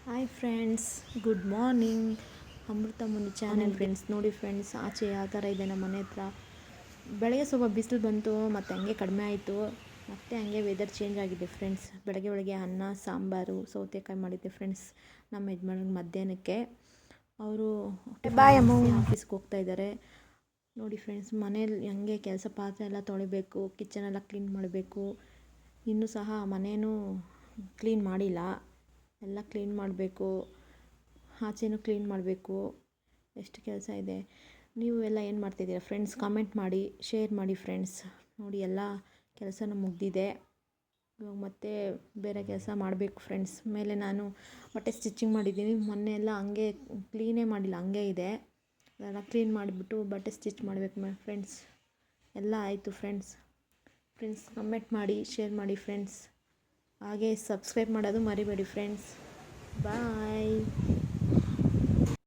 Hi friends, good morning. Amrutha Muni channel friends. ನೋಡಿ friends, ಆಚೆ ಯಾವ ಥರ ಇದೆ ನಮ್ಮ ಮನೆ ಹತ್ರ. ಬೆಳಗ್ಗೆ ಸ್ವಲ್ಪ ಬಿಸಿಲು ಬಂತು, ಮತ್ತು ಹಂಗೆ ಕಡಿಮೆ ಆಯಿತು, ಮತ್ತು ಹಂಗೆ ವೆದರ್ ಚೇಂಜ್ ಆಗಿದೆ ಫ್ರೆಂಡ್ಸ್. ಬೆಳಗ್ಗೆ ಅನ್ನ ಸಾಂಬಾರು ಸೌತೆಕಾಯಿ ಮಾಡಿದ್ದೆ ಫ್ರೆಂಡ್ಸ್. ನಮ್ಮ ಯಜಮಾನ್ರಿಗೆ ಮಧ್ಯಾಹ್ನಕ್ಕೆ ಅವರು ಆಫೀಸ್ಗೆ ಹೋಗ್ತಾ ಇದ್ದಾರೆ. ನೋಡಿ ಫ್ರೆಂಡ್ಸ್, ಮನೇಲಿ ಹಂಗೆ ಕೆಲಸ ಪಾತ್ರೆ ಎಲ್ಲ ತೊಳಿಬೇಕು, ಕಿಚನೆಲ್ಲ ಕ್ಲೀನ್ ಮಾಡಬೇಕು. ಇನ್ನೂ ಸಹ ಮನೇನೂ ಕ್ಲೀನ್ ಮಾಡಿಲ್ಲ, ಎಲ್ಲ ಕ್ಲೀನ್ ಮಾಡಬೇಕು, ಆಚೆನೂ ಕ್ಲೀನ್ ಮಾಡಬೇಕು. ಎಷ್ಟು ಕೆಲಸ ಇದೆ. ನೀವು ಎಲ್ಲ ಏನು ಮಾಡ್ತಿದ್ದೀರಾ ಫ್ರೆಂಡ್ಸ್? ಕಾಮೆಂಟ್ ಮಾಡಿ, ಶೇರ್ ಮಾಡಿ ಫ್ರೆಂಡ್ಸ್. ನೋಡಿ, ಎಲ್ಲ ಕೆಲಸನೂ ಮುಗಿದಿದೆ. ಇವಾಗ ಮತ್ತೆ ಬೇರೆ ಕೆಲಸ ಮಾಡಬೇಕು ಫ್ರೆಂಡ್ಸ್. ಮೇಲೆ ನಾನು ಬಟ್ಟೆ ಸ್ಟಿಚಿಂಗ್ ಮಾಡಿದ್ದೀನಿ. ಮೊನ್ನೆ ಎಲ್ಲ ಹಂಗೆ ಕ್ಲೀನೇ ಮಾಡಿಲ್ಲ, ಹಂಗೆ ಇದೆ. ಅದೆಲ್ಲ ಕ್ಲೀನ್ ಮಾಡಿಬಿಟ್ಟು ಬಟ್ಟೆ ಸ್ಟಿಚ್ ಮಾಡಬೇಕು ಫ್ರೆಂಡ್ಸ್. ಎಲ್ಲ ಆಯಿತು ಫ್ರೆಂಡ್ಸ್. ಕಮೆಂಟ್ ಮಾಡಿ, ಶೇರ್ ಮಾಡಿ ಫ್ರೆಂಡ್ಸ್. ಹಾಗೆ ಸಬ್ಸ್ಕ್ರೈಬ್ ಮಾಡೋದು ಮರಿಬೇಡಿ ಫ್ರೆಂಡ್ಸ್. ಬಾಯ್.